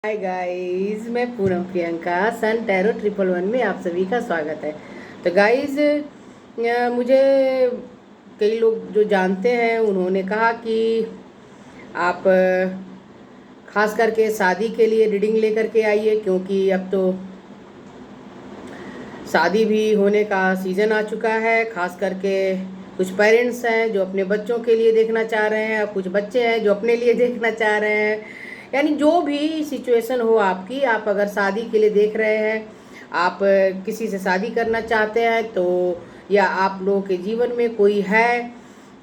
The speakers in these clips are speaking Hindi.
हाय गाइस, मैं पूनम प्रियंका सन टैरो 111 में आप सभी का स्वागत है। तो गाइस, मुझे कई लोग जो जानते हैं उन्होंने कहा कि आप खास करके शादी के लिए रीडिंग लेकर के आइए, क्योंकि अब तो शादी भी होने का सीज़न आ चुका है। खास करके कुछ पेरेंट्स हैं जो अपने बच्चों के लिए देखना चाह रहे हैं, और कुछ बच्चे हैं जो अपने लिए देखना चाह रहे हैं। यानी जो भी सिचुएशन हो आपकी, आप अगर शादी के लिए देख रहे हैं, आप किसी से शादी करना चाहते हैं, तो या आप लोगों के जीवन में कोई है,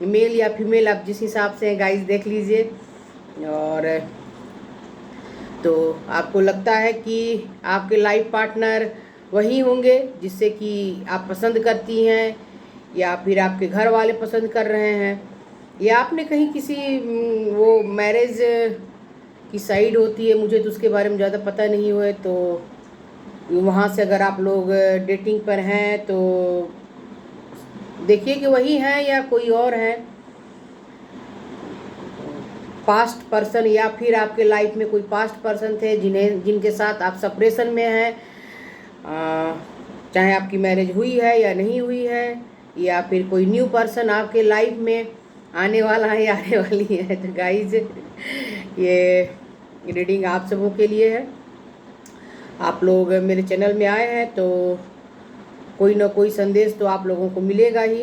मेल या फीमेल, आप जिस हिसाब से गाइस देख लीजिए। और तो आपको लगता है कि आपके लाइफ पार्टनर वही होंगे जिससे कि आप पसंद करती हैं, या फिर आपके घर वाले पसंद कर रहे हैं, या आपने कहीं किसी वो मैरिज की साइड होती है, मुझे तो उसके बारे में ज़्यादा पता नहीं हुआ है, तो वहाँ से अगर आप लोग डेटिंग पर हैं तो देखिए कि वही हैं या कोई और है, पास्ट पर्सन, या फिर आपके लाइफ में कोई पास्ट पर्सन थे जिनके साथ आप सेपरेशन में हैं। चाहे आपकी मैरिज हुई है या नहीं हुई है, या फिर कोई न्यू पर्सन आपके लाइफ में आने वाला है या आने वाली है। तो गाइज, ये रीडिंग आप सबों के लिए है। आप लोग मेरे चैनल में आए हैं तो कोई ना कोई संदेश तो आप लोगों को मिलेगा ही।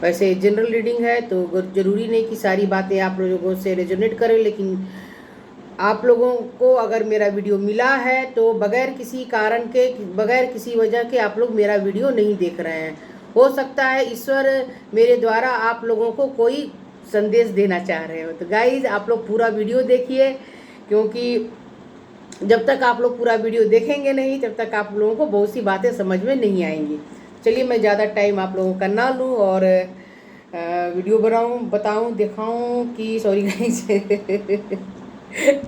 वैसे जनरल रीडिंग है तो ज़रूरी नहीं कि सारी बातें आप लोगों से रेजोनेट करें, लेकिन आप लोगों को अगर मेरा वीडियो मिला है तो बगैर किसी कारण के, बगैर किसी वजह के आप लोग मेरा वीडियो नहीं देख रहे हैं। हो सकता है ईश्वर मेरे द्वारा आप लोगों को कोई संदेश देना चाह रहे हो। तो गाइज, आप लोग पूरा वीडियो देखिए, क्योंकि जब तक आप लोग पूरा वीडियो देखेंगे नहीं, तब तक आप लोगों को बहुत सी बातें समझ में नहीं आएंगी। चलिए, मैं ज़्यादा टाइम आप लोगों का ना लूँ और वीडियो बताऊँ, दिखाऊँ कि सॉरी गाइज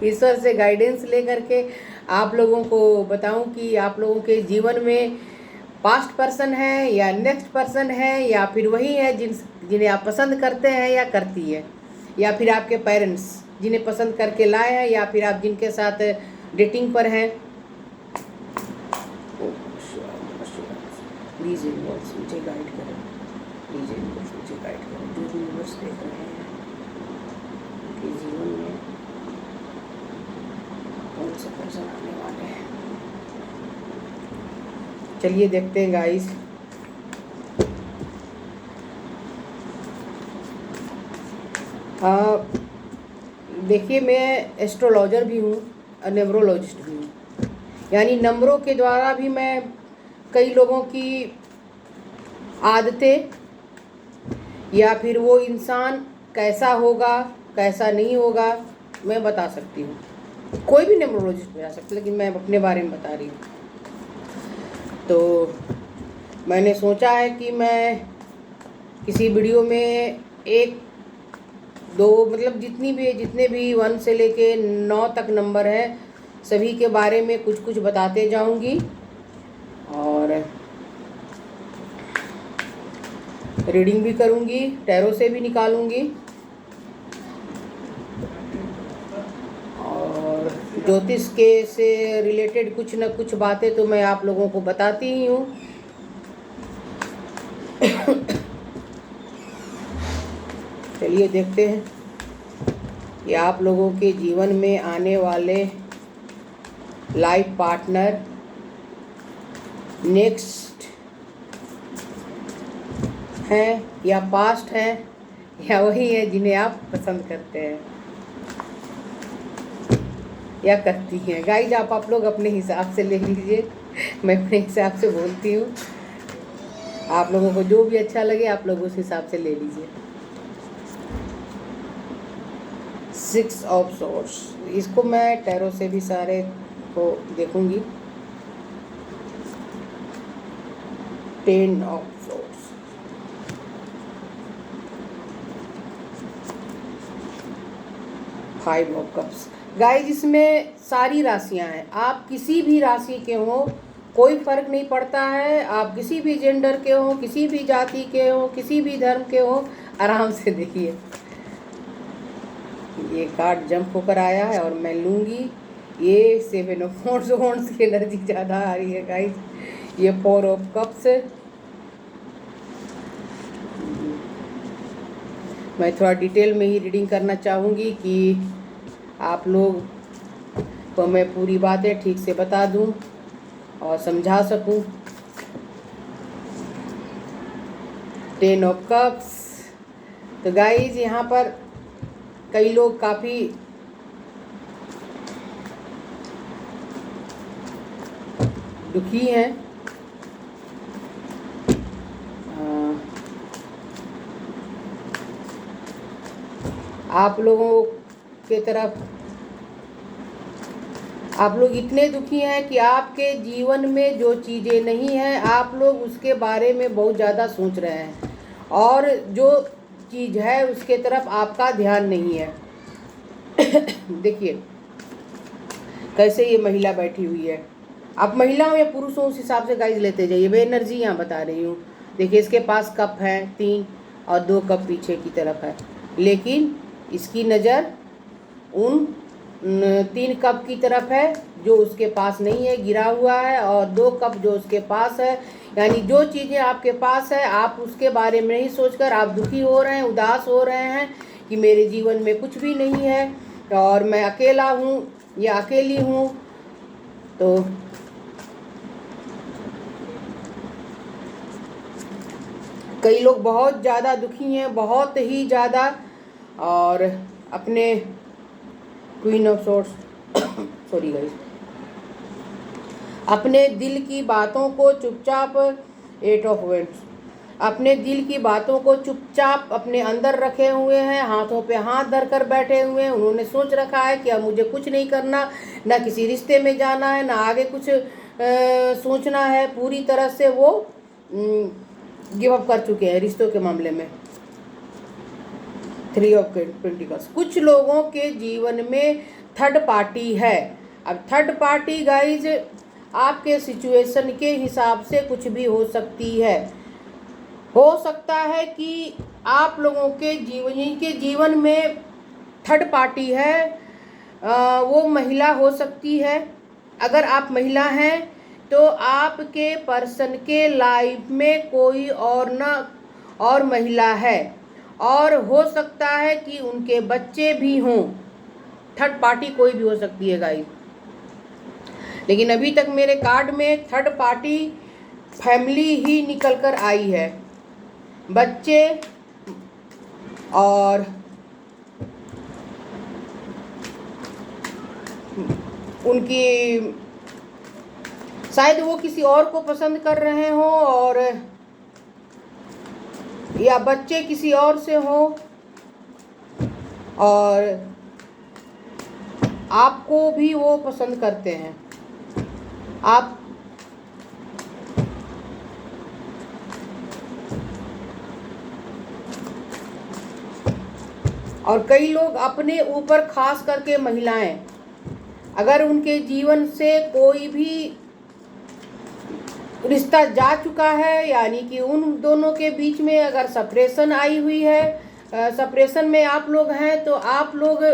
ईश्वर से गाइडेंस लेकर के आप लोगों को बताऊं कि आप लोगों के जीवन में पास्ट पर्सन है या नेक्स्ट पर्सन है, या फिर वही है जिन्हें आप पसंद करते हैं या करती है, या फिर आपके पेरेंट्स जिन्हें पसंद करके लाए हैं, या फिर आप जिनके साथ डेटिंग पर हैं। प्लीज़ यूनिवर्स मुझे गाइड करें, प्लीज़ यूनिवर्स मुझे गाइड करें। जो यूनिवर्स देख रहे हैं उनके जीवन में कौन से पर्सन आने वाले हैं, चलिए देखते हैं गाइस। देखिए, मैं एस्ट्रोलॉजर भी हूँ और न्यूमरोलॉजिस्ट भी हूँ, यानी नंबरों के द्वारा भी मैं कई लोगों की आदतें या फिर वो इंसान कैसा होगा कैसा नहीं होगा मैं बता सकती हूँ। कोई भी न्यूमरोलॉजिस्ट बता सकता है, लेकिन मैं अपने बारे में बता रही हूँ। तो मैंने सोचा है कि मैं किसी वीडियो में एक दो, मतलब जितने भी 1 से लेके 9 तक नंबर है, सभी के बारे में कुछ कुछ बताते जाऊंगी, और रीडिंग भी करूंगी, टैरो से भी निकालूंगी, और ज्योतिष के से रिलेटेड कुछ न कुछ बातें तो मैं आप लोगों को बताती ही हूँ। चलिए देखते हैं कि आप लोगों के जीवन में आने वाले लाइफ पार्टनर नेक्स्ट हैं या पास्ट हैं, या वही है जिन्हें आप पसंद करते हैं या करती हैं। गाइज, आप लोग अपने हिसाब से ले लीजिए, मैं अपने हिसाब से बोलती हूँ। आप लोगों को जो भी अच्छा लगे आप लोग उस हिसाब से ले लीजिए। 6 ऑफ सोर्स, इसको मैं टैरो से भी सारे को देखूंगी। 10 of source, 5 of cups. Guys, इसमें सारी राशियां हैं, आप किसी भी राशि के हो, कोई फर्क नहीं पड़ता है। आप किसी भी जेंडर के हो, किसी भी जाति के हो, किसी भी धर्म के हो, आराम से देखिए। ये कार्ड जंप होकर आया है और मैं लूँगी। ये 7 ऑफ वॉन्ड्स की एनर्जी ज़्यादा आ रही है गाइस। ये 4 ऑफ कप्स। मैं थोड़ा डिटेल में ही रीडिंग करना चाहूँगी कि आप लोग को मैं पूरी बातें ठीक से बता दूँ और समझा सकूँ। 10 ऑफ कप्स। तो गाइज यहाँ पर कई लोग काफ़ी दुखी हैं। आप लोगों के तरफ आप लोग इतने दुखी हैं कि आपके जीवन में जो चीज़ें नहीं हैं आप लोग उसके बारे में बहुत ज़्यादा सोच रहे हैं और जो चीज़ है उसके तरफ आपका ध्यान नहीं है। देखिए कैसे ये महिला बैठी हुई है। आप महिला हो या पुरुष हो उस हिसाब से गाइज लेते जाइए। मैं एनर्जी यहाँ बता रही हूँ। देखिए इसके पास कप है 3 और 2 कप पीछे की तरफ है, लेकिन इसकी नज़र उन 3 कप की तरफ है जो उसके पास नहीं है, गिरा हुआ है, और 2 कप जो उसके पास है। यानी जो चीज़ें आपके पास है आप उसके बारे में नहीं सोचकर आप दुखी हो रहे हैं, उदास हो रहे हैं कि मेरे जीवन में कुछ भी नहीं है और मैं अकेला हूँ या अकेली हूँ। तो कई लोग बहुत ज़्यादा दुखी हैं, बहुत ही ज़्यादा, और अपने queen of swords sorry guys, अपने दिल की बातों को चुपचाप 8 ऑफ वैंड्स, अपने दिल की बातों को चुपचाप अपने अंदर रखे हुए हैं, हाथों पे हाथ धरकर बैठे हुए हैं। उन्होंने सोच रखा है कि अब मुझे कुछ नहीं करना, ना किसी रिश्ते में जाना है, ना आगे कुछ सोचना है। पूरी तरह से वो गिव अप कर चुके हैं रिश्तों के मामले में। 3 ऑफ पेंटिकल्स। कुछ लोगों के जीवन में थर्ड पार्टी है। अब थर्ड पार्टी गाइज आपके सिचुएशन के हिसाब से कुछ भी हो सकती है। हो सकता है कि आप लोगों के जीवन में थर्ड पार्टी है, वो महिला हो सकती है। अगर आप महिला हैं तो आपके पर्सन के लाइफ में कोई और महिला है, और हो सकता है कि उनके बच्चे भी हों। थर्ड पार्टी कोई भी हो सकती है गाइस, लेकिन अभी तक मेरे कार्ड में थर्ड पार्टी फैमिली ही निकल कर आई है। बच्चे और उनकी शायद वो किसी और को पसंद कर रहे हों, और या बच्चे किसी और से हों, और आपको भी वो पसंद करते हैं। आप और कई लोग अपने ऊपर, खास करके महिलाएं, अगर उनके जीवन से कोई भी रिश्ता जा चुका है, यानी कि उन दोनों के बीच में अगर सेपरेशन आई हुई है, सेपरेशन में आप लोग हैं, तो आप लोग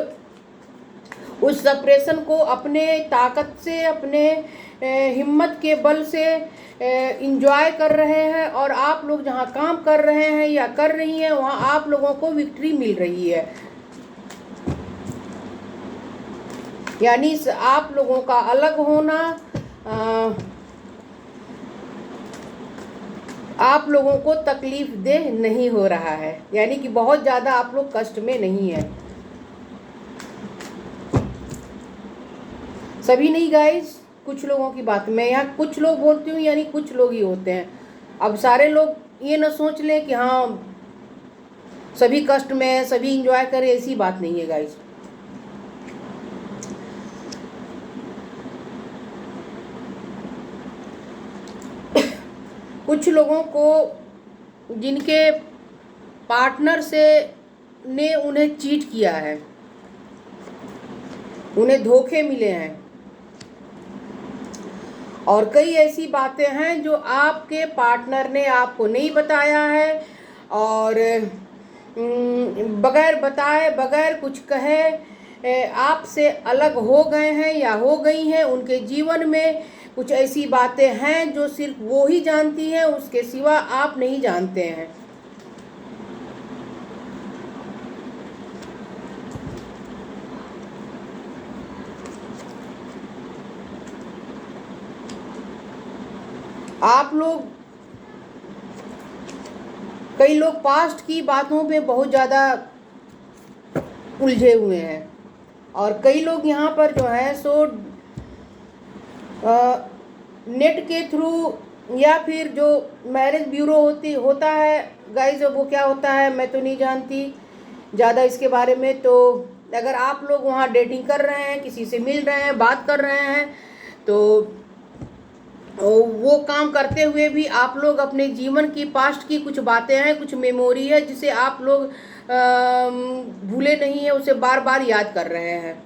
उस सेपरेशन को अपने ताकत से, अपने हिम्मत के बल से इंजॉय कर रहे हैं, और आप लोग जहां काम कर रहे हैं या कर रही हैं वहां आप लोगों को विक्ट्री मिल रही है। यानी आप लोगों का अलग होना आप लोगों को तकलीफ दे नहीं हो रहा है, यानी कि बहुत ज़्यादा आप लोग कष्ट में नहीं है। सभी नहीं गाइस, कुछ लोगों की बात मैं यहाँ कुछ लोग बोलती हूँ, यानी कुछ लोग ही होते हैं। अब सारे लोग ये ना सोच लें कि हाँ सभी कष्ट में है, सभी इंजॉय करें, ऐसी बात नहीं है गाइस। कुछ लोगों को जिनके पार्टनर ने उन्हें चीट किया है, उन्हें धोखे मिले हैं, और कई ऐसी बातें हैं जो आपके पार्टनर ने आपको नहीं बताया है, और बगैर बताए, बगैर कुछ कहे आपसे अलग हो गए हैं या हो गई हैं। उनके जीवन में कुछ ऐसी बातें हैं जो सिर्फ वो ही जानती हैं, उसके सिवा आप नहीं जानते हैं। आप लोग, कई लोग पास्ट की बातों पे बहुत ज़्यादा उलझे हुए हैं, और कई लोग यहाँ पर जो है सो नेट के थ्रू या फिर जो मैरिज ब्यूरो होता है गाइस, वो क्या होता है मैं तो नहीं जानती ज़्यादा इसके बारे में। तो अगर आप लोग वहाँ डेटिंग कर रहे हैं, किसी से मिल रहे हैं, बात कर रहे हैं, तो वो काम करते हुए भी आप लोग अपने जीवन की पास्ट की कुछ बातें हैं, कुछ मेमोरी है जिसे आप लोग भूले नहीं है, उसे बार बार याद कर रहे हैं।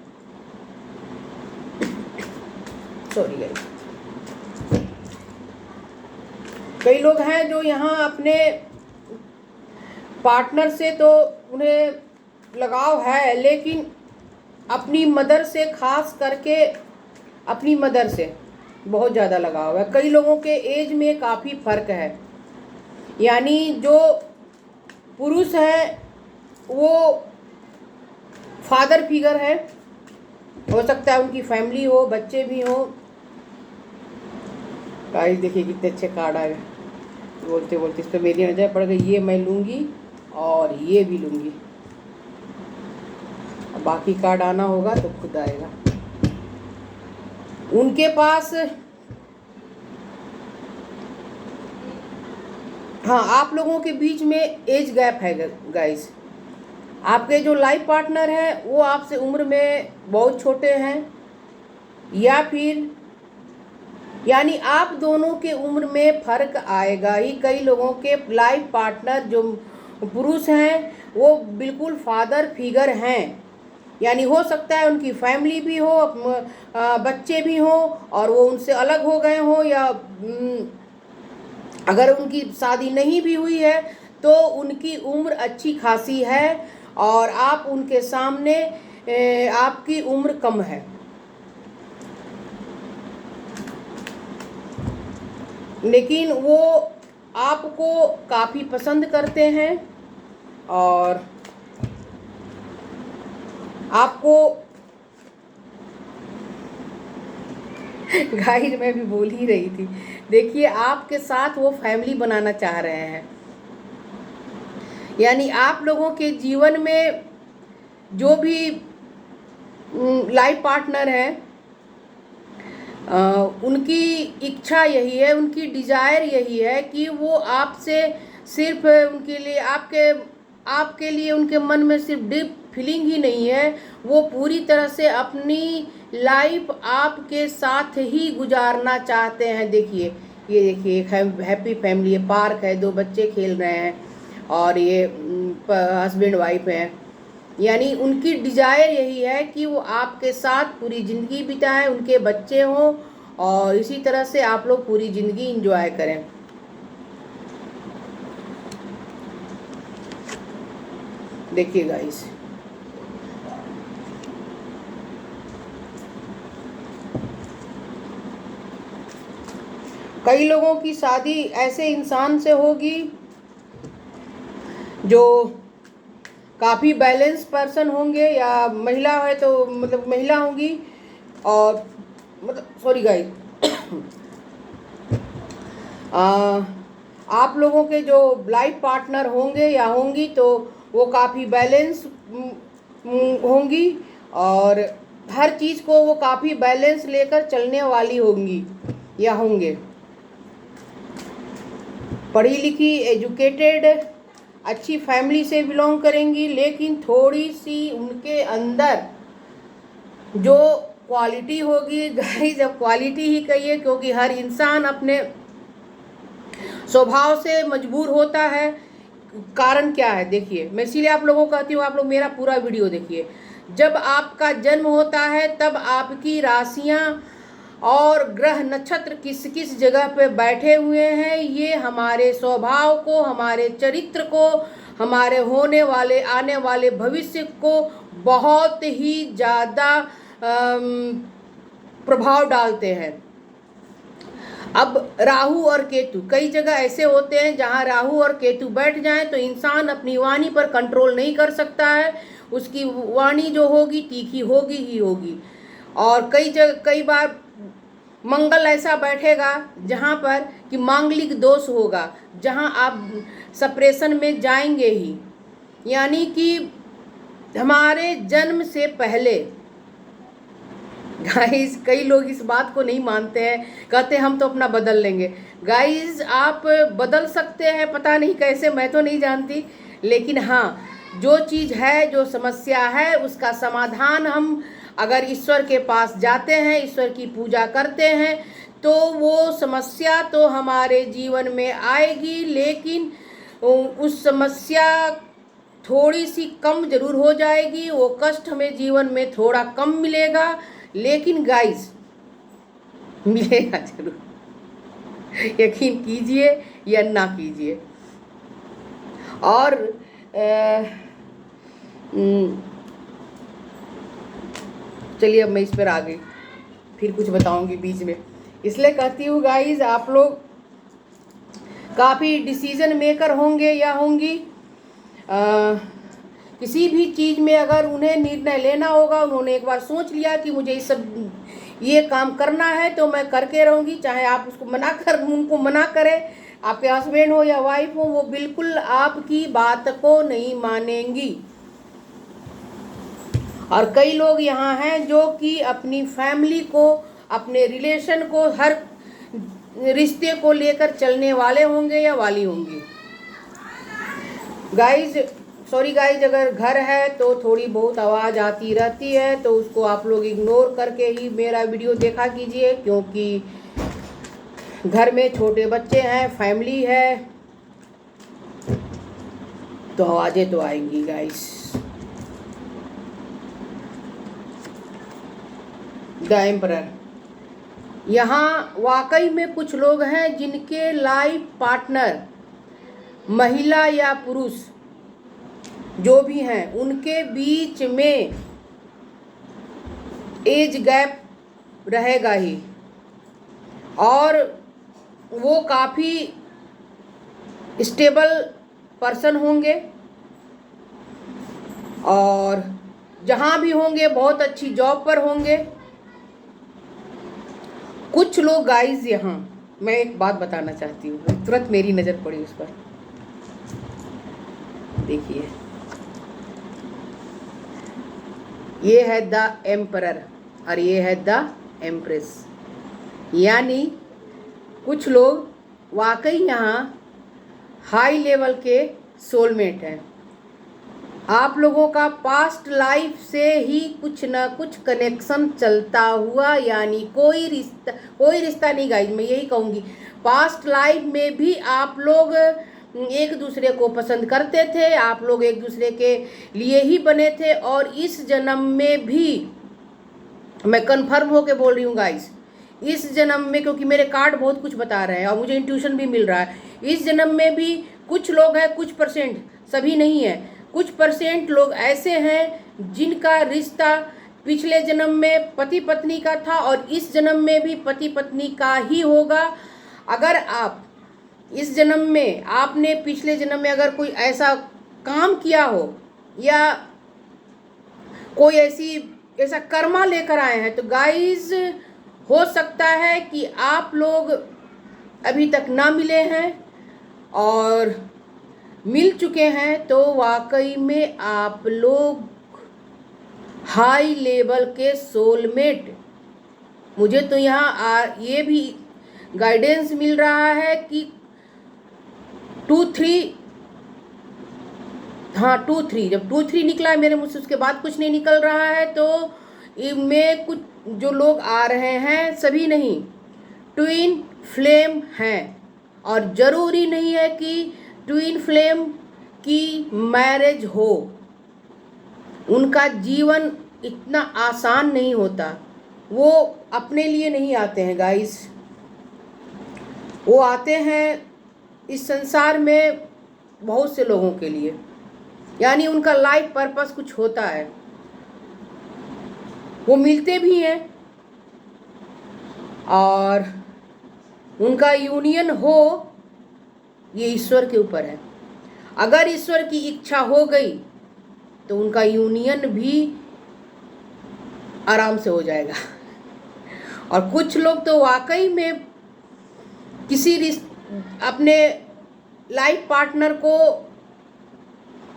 Sorry guys. कई लोग हैं जो यहाँ अपने पार्टनर से तो उन्हें लगाव है, लेकिन अपनी मदर से, खास करके अपनी मदर से बहुत ज़्यादा लगाव है। कई लोगों के एज में काफ़ी फ़र्क है, यानी जो पुरुष है वो फादर फिगर है, हो सकता है उनकी फैमिली हो, बच्चे भी हो। गाइस देखिए कितने अच्छे कार्ड आए, बोलते बोलते इस पर मेरी नज़र पड़ गई। ये मैं लूँगी और ये भी लूँगी, बाकी कार्ड आना होगा तो खुद आएगा। उनके पास, हाँ, आप लोगों के बीच में एज गैप है गाइस। आपके जो लाइफ पार्टनर हैं वो आपसे उम्र में बहुत छोटे हैं, या फिर यानी आप दोनों के उम्र में फ़र्क आएगा ही। कई लोगों के लाइफ पार्टनर जो पुरुष हैं वो बिल्कुल फादर फिगर हैं, यानी हो सकता है उनकी फैमिली भी हो, बच्चे भी हों, और वो उनसे अलग हो गए हों, या अगर उनकी शादी नहीं भी हुई है तो उनकी उम्र अच्छी खासी है और आप उनके सामने आपकी उम्र कम है। लेकिन वो आपको काफ़ी पसंद करते हैं और आपको गाइस मैं भी बोल ही रही थी, देखिए आपके साथ वो फैमिली बनाना चाह रहे हैं, यानी आप लोगों के जीवन में जो भी लाइफ पार्टनर हैं उनकी इच्छा यही है, उनकी डिज़ायर यही है कि वो आपसे सिर्फ उनके लिए आपके लिए उनके मन में सिर्फ डीप फीलिंग ही नहीं है, वो पूरी तरह से अपनी लाइफ आपके साथ ही गुजारना चाहते हैं। देखिए ये देखिए एक हैप्पी फैमिली है, पार्क है, 2 बच्चे खेल रहे हैं और ये हस्बैंड वाइफ हैं, यानी उनकी डिज़ायर यही है कि वो आपके साथ पूरी ज़िंदगी बिताएं, उनके बच्चे हों और इसी तरह से आप लोग पूरी ज़िंदगी एंजॉय करें। देखिए गाइस, कई लोगों की शादी ऐसे इंसान से होगी जो काफ़ी बैलेंस पर्सन होंगे, या महिला है तो मतलब महिला होंगी, और मतलब सॉरी गाइस आप लोगों के जो लाइफ पार्टनर होंगे या होंगी तो वो काफ़ी बैलेंस होंगी और हर चीज़ को वो काफ़ी बैलेंस लेकर चलने वाली होंगी या होंगे। पढ़ी लिखी, एजुकेटेड, अच्छी फैमिली से बिलोंग करेंगी, लेकिन थोड़ी सी उनके अंदर जो क्वालिटी होगी, गाइस अब क्वालिटी ही कहिए, क्योंकि हर इंसान अपने स्वभाव से मजबूर होता है। कारण क्या है देखिए, मैं इसीलिए आप लोगों को कहती हूँ आप लोग मेरा पूरा वीडियो देखिए। जब आपका जन्म होता है तब आपकी राशियाँ और ग्रह नक्षत्र किस किस जगह पे बैठे हुए हैं, ये हमारे स्वभाव को, हमारे चरित्र को, हमारे होने वाले आने वाले भविष्य को बहुत ही ज़्यादा प्रभाव डालते हैं। अब राहु और केतु, कई जगह ऐसे होते हैं जहां राहु और केतु बैठ जाएं तो इंसान अपनी वाणी पर कंट्रोल नहीं कर सकता है, उसकी वाणी जो होगी तीखी होगी ही होगी। और कई बार मंगल ऐसा बैठेगा जहां पर कि मांगलिक दोष होगा, जहां आप सप्रेशन में जाएंगे ही। यानी कि हमारे जन्म से पहले गाइस, कई लोग इस बात को नहीं मानते हैं, कहते हैं हम तो अपना बदल लेंगे। गाइस, आप बदल सकते हैं, पता नहीं कैसे, मैं तो नहीं जानती, लेकिन हाँ, जो चीज़ है, जो समस्या है, उसका समाधान हम अगर ईश्वर के पास जाते हैं, ईश्वर की पूजा करते हैं, तो वो समस्या तो हमारे जीवन में आएगी, लेकिन उस समस्या थोड़ी सी कम जरूर हो जाएगी, वो कष्ट हमें जीवन में थोड़ा कम मिलेगा, लेकिन गाइस मिलेगा जरूर, यकीन कीजिए या ना कीजिए। और चलिए, अब मैं इस पर आ गई, फिर कुछ बताऊंगी बीच में, इसलिए कहती हूँ गाइस, आप लोग काफ़ी डिसीजन मेकर होंगे या होंगी। किसी भी चीज़ में अगर उन्हें निर्णय लेना होगा, उन्होंने एक बार सोच लिया कि मुझे ये काम करना है, तो मैं करके रहूँगी, चाहे आप उनको मना करें, आपके हस्बैंड हो या वाइफ हो, वो बिल्कुल आपकी बात को नहीं मानेंगी। और कई लोग यहाँ हैं जो कि अपनी फैमिली को, अपने रिलेशन को, हर रिश्ते को लेकर चलने वाले होंगे या वाली होंगी। गाइज, सॉरी गाइज, अगर घर है तो थोड़ी बहुत आवाज़ आती रहती है, तो उसको आप लोग इग्नोर करके ही मेरा वीडियो देखा कीजिए, क्योंकि घर में छोटे बच्चे हैं, फैमिली है, तो आवाज़ें तो आएंगी गाइस। द एम्परर, यहाँ वाकई में कुछ लोग हैं जिनके लाइफ पार्टनर, महिला या पुरुष जो भी हैं, उनके बीच में एज गैप रहेगा ही, और वो काफ़ी स्टेबल पर्सन होंगे, और जहाँ भी होंगे बहुत अच्छी जॉब पर होंगे। कुछ लोग गाइस, यहाँ मैं एक बात बताना चाहती हूँ, तुरंत मेरी नज़र पड़ी उस पर, देखिए, ये है द एम्परर और ये है द एम्प्रेस। यानी कुछ लोग वाकई यहाँ हाई लेवल के सोलमेट हैं। आप लोगों का पास्ट लाइफ से ही कुछ ना कुछ कनेक्शन चलता हुआ, यानी कोई रिश्ता नहीं गाइस, मैं यही कहूँगी, पास्ट लाइफ में भी आप लोग एक दूसरे को पसंद करते थे, आप लोग एक दूसरे के लिए ही बने थे, और इस जन्म में भी, मैं कंफर्म होके बोल रही हूँ गाइस, इस जन्म में, क्योंकि मेरे कार्ड बहुत कुछ बता रहे हैं और मुझे इंट्यूशन भी मिल रहा है, इस जन्म में भी कुछ लोग हैं, कुछ परसेंट, सभी नहीं है, कुछ परसेंट लोग ऐसे हैं जिनका रिश्ता पिछले जन्म में पति पत्नी का था और इस जन्म में भी पति पत्नी का ही होगा। अगर आप इस जन्म में, आपने पिछले जन्म में अगर कोई ऐसा काम किया हो या कोई ऐसा कर्मा लेकर आए हैं, तो गाइस हो सकता है कि आप लोग अभी तक ना मिले हैं, और मिल चुके हैं तो वाकई में आप लोग हाई लेवल के सोलमेट। मुझे तो यहाँ ये भी गाइडेंस मिल रहा है कि 2-3, हाँ 2-3, जब 2-3 निकला है मेरे मुझसे, उसके बाद कुछ नहीं निकल रहा है, तो इनमें कुछ जो लोग आ रहे हैं, सभी नहीं, ट्विन फ्लेम हैं, और ज़रूरी नहीं है कि ट्विन फ्लेम की मैरिज हो, उनका जीवन इतना आसान नहीं होता, वो अपने लिए नहीं आते हैं गाइस, वो आते हैं इस संसार में बहुत से लोगों के लिए। यानी उनका लाइफ पर्पस कुछ होता है, वो मिलते भी हैं और उनका यूनियन हो, ये ईश्वर के ऊपर है। अगर ईश्वर की इच्छा हो गई तो उनका यूनियन भी आराम से हो जाएगा। और कुछ लोग तो वाकई में अपने लाइफ पार्टनर को,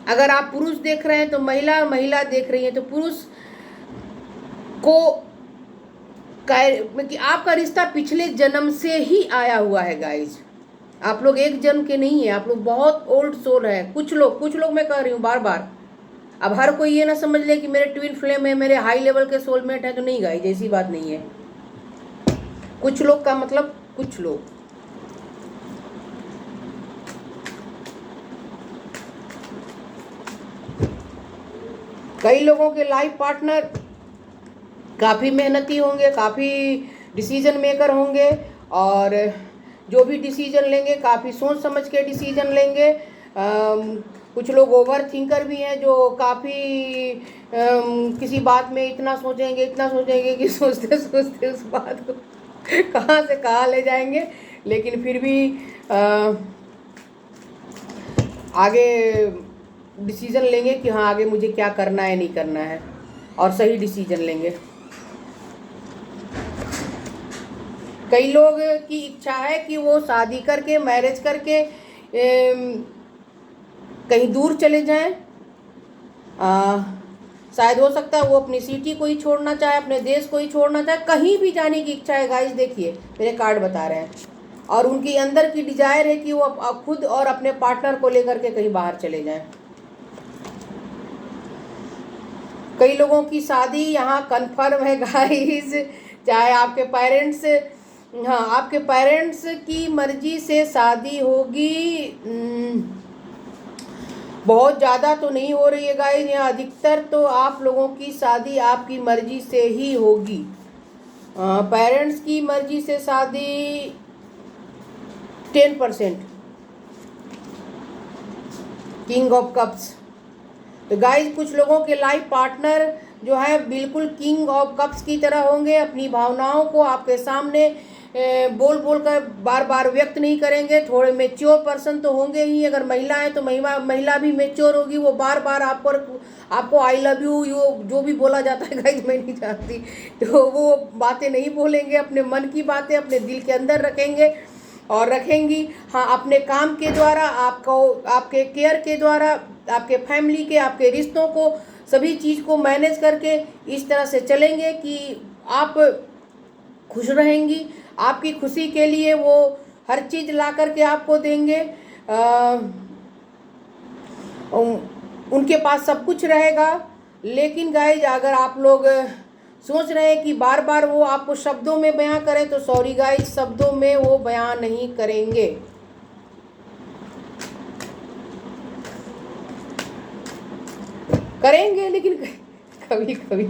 अगर आप पुरुष देख रहे हैं तो महिला देख रही है तो पुरुष को कि आपका रिश्ता पिछले जन्म से ही आया हुआ है गाइज। आप लोग एक जन्म के नहीं है, आप लोग बहुत ओल्ड सोल है। कुछ लोग मैं कह रही हूँ बार बार, अब हर कोई ये ना समझ ले कि मेरे ट्विन फ्लेम है, मेरे हाई लेवल के सोलमेट है, तो नहीं गाइज, ऐसी बात नहीं है। कुछ लोग का मतलब कुछ लोग। कई लोगों के लाइफ पार्टनर काफ़ी मेहनती होंगे, काफ़ी डिसीजन मेकर होंगे और जो भी डिसीजन लेंगे काफ़ी सोच समझ के डिसीजन लेंगे। कुछ लोग ओवर थिंकर भी हैं जो काफ़ी किसी बात में इतना सोचेंगे कि सोचते सोचते उस बात को कहाँ से कहाँ ले जाएंगे, लेकिन फिर भी आगे डिसीजन लेंगे कि हाँ आगे मुझे क्या करना है नहीं करना है, और सही डिसीजन लेंगे। कई लोग की इच्छा है कि वो शादी करके, मैरिज करके कहीं दूर चले जाएं। शायद हो सकता है वो अपनी सिटी को ही छोड़ना चाहे, अपने देश को ही छोड़ना चाहे, कहीं भी जाने की इच्छा है गाइस। देखिए मेरे कार्ड बता रहे हैं, और उनकी अंदर की डिजायर है कि वो खुद और अपने पार्टनर को लेकर के कहीं बाहर चले जाएं। कई लोगों की शादी यहाँ कन्फर्म है गाइस, चाहे आपके पेरेंट्स, हाँ आपके पेरेंट्स की मर्जी से शादी होगी। बहुत ज़्यादा तो नहीं हो रही है गाइस, यहाँ अधिकतर तो आप लोगों की शादी आपकी मर्जी से ही होगी। पेरेंट्स की मर्जी से शादी 10%। King of cups. तो गाइस कुछ लोगों के लाइफ पार्टनर जो है बिल्कुल किंग ऑफ कप्स की तरह होंगे। अपनी भावनाओं को आपके सामने बोल कर बार बार व्यक्त नहीं करेंगे। थोड़े मेच्योर पर्सन तो होंगे ही। अगर महिला है तो महिला भी मेच्योर होगी। वो बार बार आपको आई लव यू जो भी बोला जाता है गाइस मैं नहीं जानती, तो वो बातें नहीं बोलेंगे। अपने मन की बातें अपने दिल के अंदर रखेंगे और रखेंगी। हाँ अपने काम के द्वारा, आपके केयर के द्वारा, आपके फैमिली के, आपके रिश्तों को, सभी चीज़ को मैनेज करके इस तरह से चलेंगे कि आप खुश रहेंगी। आपकी खुशी के लिए वो हर चीज़ ला करके आपको देंगे। उनके पास सब कुछ रहेगा। लेकिन गाइज अगर आप लोग सोच रहे हैं कि बार बार वो आपको शब्दों में बयां करें, तो सॉरी गाइज, शब्दों में वो बयां नहीं करेंगे। करेंगे लेकिन कभी कभी।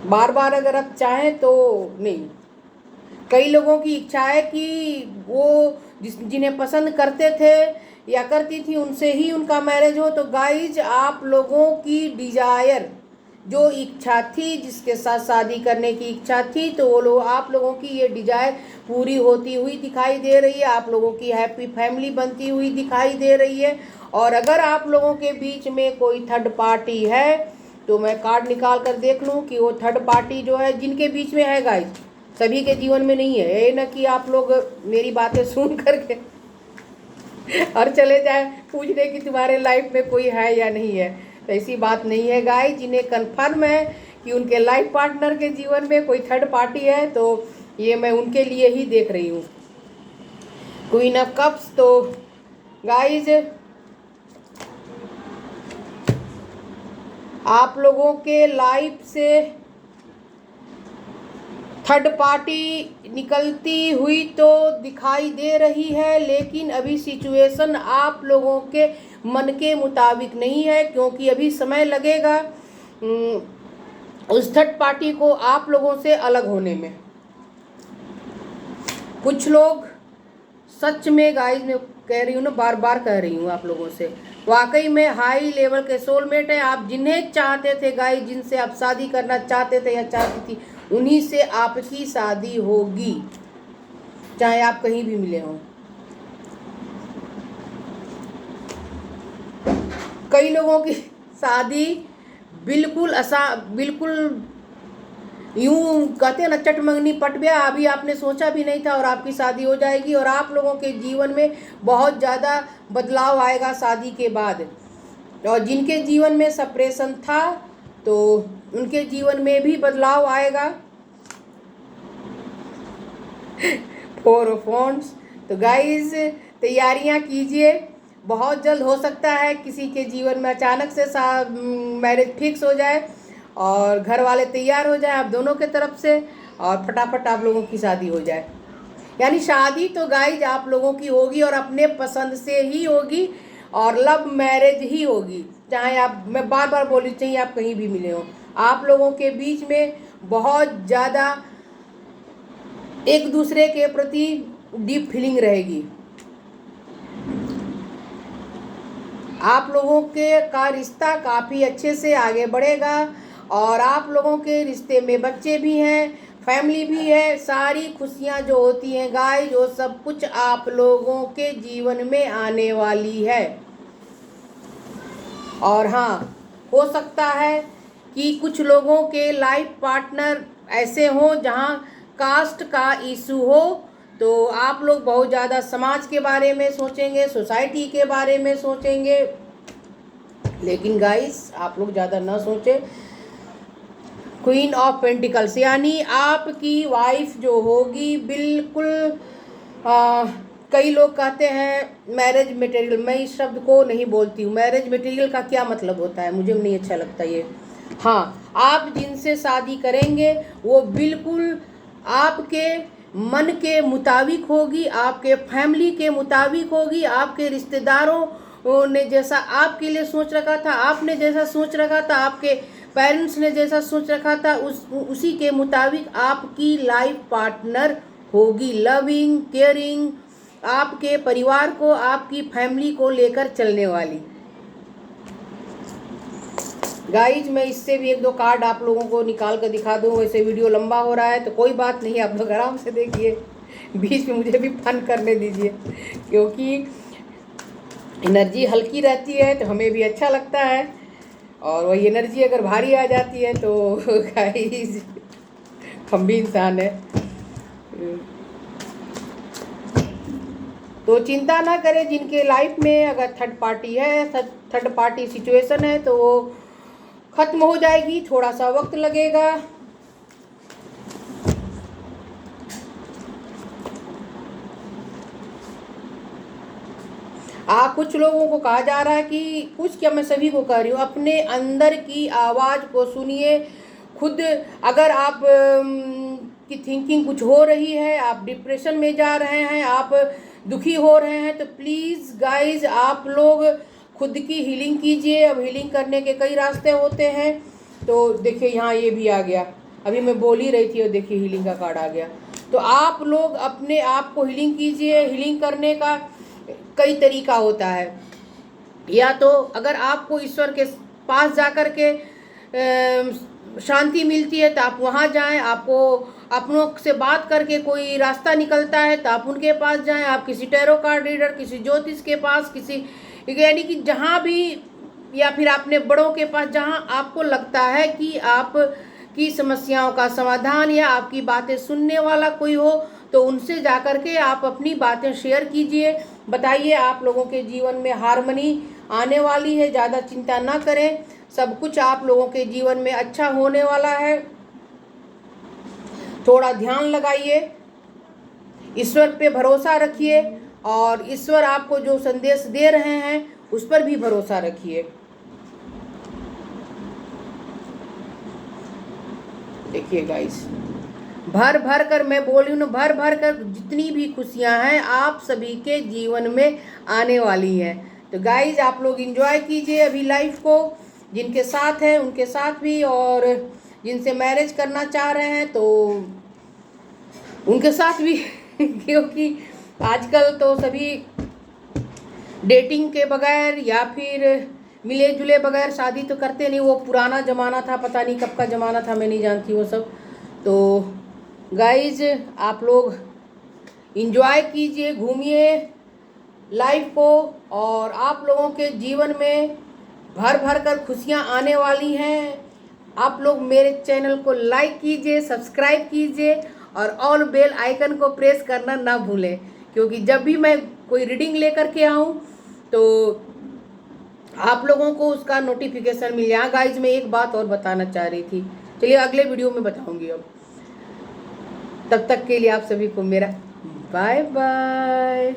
बार बार अगर आप चाहें तो नहीं। कई लोगों की इच्छा है कि वो जिन्हें पसंद करते थे या करती थी उनसे ही उनका मैरिज हो। तो गाइज आप लोगों की डिजायर, जो इच्छा थी, जिसके साथ शादी करने की इच्छा थी, तो वो लोग, आप लोगों की ये डिजायर पूरी होती हुई दिखाई दे रही है। आप लोगों की हैप्पी फैमिली बनती हुई दिखाई दे रही है। और अगर आप लोगों के बीच में कोई थर्ड पार्टी है तो मैं कार्ड निकाल कर देख लूँ कि वो थर्ड पार्टी जो है जिनके बीच में है गाइज, सभी के जीवन में नहीं है। ये ना कि आप लोग मेरी बातें सुन करके और चले जाए पूछने कि तुम्हारे लाइफ में कोई है या नहीं है। तो ऐसी बात नहीं है गाइज। जिन्हें कन्फर्म है कि उनके लाइफ पार्टनर के जीवन में कोई थर्ड पार्टी है, तो ये मैं उनके लिए ही देख रही हूँ। Queen of cups. तो गाइज आप लोगों के लाइफ से थर्ड पार्टी निकलती हुई तो दिखाई दे रही है, लेकिन अभी सिचुएशन आप लोगों के मन के मुताबिक नहीं है, क्योंकि अभी समय लगेगा उस थर्ड पार्टी को आप लोगों से अलग होने में। कुछ लोग सच में गाइस, मैं कह रही हूँ ना, बार बार कह रही हूँ आप लोगों से, वाकई में हाई लेवल के सोलमेट है। आप जिन्हें चाहते थे गाइस, जिनसे आप शादी करना चाहते थे या चाहती थी, उन्हीं से आपकी शादी होगी, चाहे आप कहीं भी मिले हों। कई लोगों की शादी बिल्कुल यूं कहते हैं ना, चटमंगनी पट गया, अभी आपने सोचा भी नहीं था और आपकी शादी हो जाएगी। और आप लोगों के जीवन में बहुत ज़्यादा बदलाव आएगा शादी के बाद। और जिनके जीवन में सेपरेशन था तो उनके जीवन में भी बदलाव आएगा। Four of wands. तो गाइस तैयारियां कीजिए, बहुत जल्द हो सकता है किसी के जीवन में अचानक से मैरिज फिक्स हो जाए और घर वाले तैयार हो जाए आप दोनों के तरफ से, और फटाफट आप लोगों की शादी हो जाए। यानी शादी तो गाइज आप लोगों की होगी और अपने पसंद से ही होगी और लव मैरिज ही होगी। चाहे आप, मैं बार बार बोली, चाहिए आप कहीं भी मिले हो, आप लोगों के बीच में बहुत ज़्यादा एक दूसरे के प्रति डीप फीलिंग रहेगी। आप लोगों के का रिश्ता काफ़ी अच्छे से आगे बढ़ेगा और आप लोगों के रिश्ते में बच्चे भी हैं, फैमिली भी है, सारी खुशियां जो होती हैं गाइस, जो सब कुछ आप लोगों के जीवन में आने वाली है। और हाँ, हो सकता है कि कुछ लोगों के लाइफ पार्टनर ऐसे हों जहाँ कास्ट का इशू हो, तो आप लोग बहुत ज़्यादा समाज के बारे में सोचेंगे, सोसाइटी के बारे में सोचेंगे, लेकिन गाइस आप लोग ज़्यादा ना सोचें। क्वीन ऑफ पेंटिकल्स, यानी आपकी वाइफ जो होगी बिल्कुल कई लोग कहते हैं मैरिज मटेरियल, मैं इस शब्द को नहीं बोलती हूँ। मैरिज मटेरियल का क्या मतलब होता है, मुझे नहीं अच्छा लगता ये। हाँ, आप जिनसे शादी करेंगे वो बिल्कुल आपके मन के मुताबिक होगी, आपके फैमिली के मुताबिक होगी, आपके रिश्तेदारों ने जैसा आपके लिए सोच रखा था, आपने जैसा सोच रखा था, आपके पेरेंट्स ने जैसा सोच रखा था, उसी के मुताबिक आपकी लाइफ पार्टनर होगी। लविंग, केयरिंग, आपके परिवार को, आपकी फैमिली को लेकर चलने वाली। गाइज मैं इससे भी एक दो कार्ड आप लोगों को निकाल कर दिखा दूँ, वैसे वीडियो लंबा हो रहा है तो कोई बात नहीं, आप लोग आराम से देखिए, बीच में मुझे भी फन करने दीजिए, क्योंकि एनर्जी हल्की रहती है तो हमें भी अच्छा लगता है, और वही एनर्जी अगर भारी आ जाती है तो गाइज हम भी इंसान है। तो चिंता ना करें, जिनके लाइफ में अगर थर्ड पार्टी है, थर्ड पार्टी सिचुएशन है, तो वो खत्म हो जाएगी, थोड़ा सा वक्त लगेगा। कुछ लोगों को कहा जा रहा है कि कुछ क्या, मैं सभी को कह रही हूँ, अपने अंदर की आवाज़ को सुनिए खुद। अगर आप की थिंकिंग कुछ हो रही है, आप डिप्रेशन में जा रहे हैं, आप दुखी हो रहे हैं, तो प्लीज़ गाइज आप लोग खुद की हीलिंग कीजिए। अब हीलिंग करने के कई रास्ते होते हैं, तो देखिए यहाँ ये भी आ गया, अभी मैं बोल ही रही थी और देखिए हीलिंग का कार्ड आ गया। तो आप लोग अपने आप को हीलिंग कीजिए। हीलिंग करने का कई तरीका होता है, या तो अगर आपको ईश्वर के पास जाकर के शांति मिलती है तो आप वहाँ जाएं, आपको अपनों से बात करके कोई रास्ता निकलता है तो आप उनके पास जाएं, आप किसी टैरो कार्ड रीडर, किसी ज्योतिष के पास, किसी, यानी कि जहाँ भी, या फिर अपने बड़ों के पास, जहाँ आपको लगता है कि आप की समस्याओं का समाधान या आपकी बातें सुनने वाला कोई हो, तो उनसे जाकर के आप अपनी बातें शेयर कीजिए, बताइए। आप लोगों के जीवन में हार्मनी आने वाली है, ज़्यादा चिंता ना करें, सब कुछ आप लोगों के जीवन में अच्छा होने वाला है। थोड़ा ध्यान लगाइए, ईश्वर पे भरोसा रखिए, और ईश्वर आपको जो संदेश दे रहे हैं उस पर भी भरोसा रखिए। देखिए गाइस, भर भर कर मैं बोल रही हूँ ना, भर भर कर जितनी भी खुशियाँ हैं आप सभी के जीवन में आने वाली हैं। तो गाइज आप लोग एंजॉय कीजिए अभी लाइफ को, जिनके साथ हैं उनके साथ भी, और जिनसे मैरिज करना चाह रहे हैं तो उनके साथ भी क्योंकि आजकल तो सभी डेटिंग के बगैर या फिर मिले जुले बगैर शादी तो करते नहीं। वो पुराना ज़माना था, पता नहीं कब का ज़माना था, मैं नहीं जानती वो सब। तो गाइज आप लोग इंजॉय कीजिए, घूमिए लाइफ को, और आप लोगों के जीवन में भर भर कर खुशियाँ आने वाली हैं। आप लोग मेरे चैनल को लाइक कीजिए, सब्सक्राइब कीजिए और ऑल बेल आइकन को प्रेस करना ना भूलें, क्योंकि जब भी मैं कोई रीडिंग लेकर के आऊँ तो आप लोगों को उसका नोटिफिकेशन मिल जाए। गाइज मैं एक बात और बताना चाह रही थी, चलिए अगले वीडियो में बताऊंगी। अब तब तक के लिए आप सभी को मेरा बाय बाय।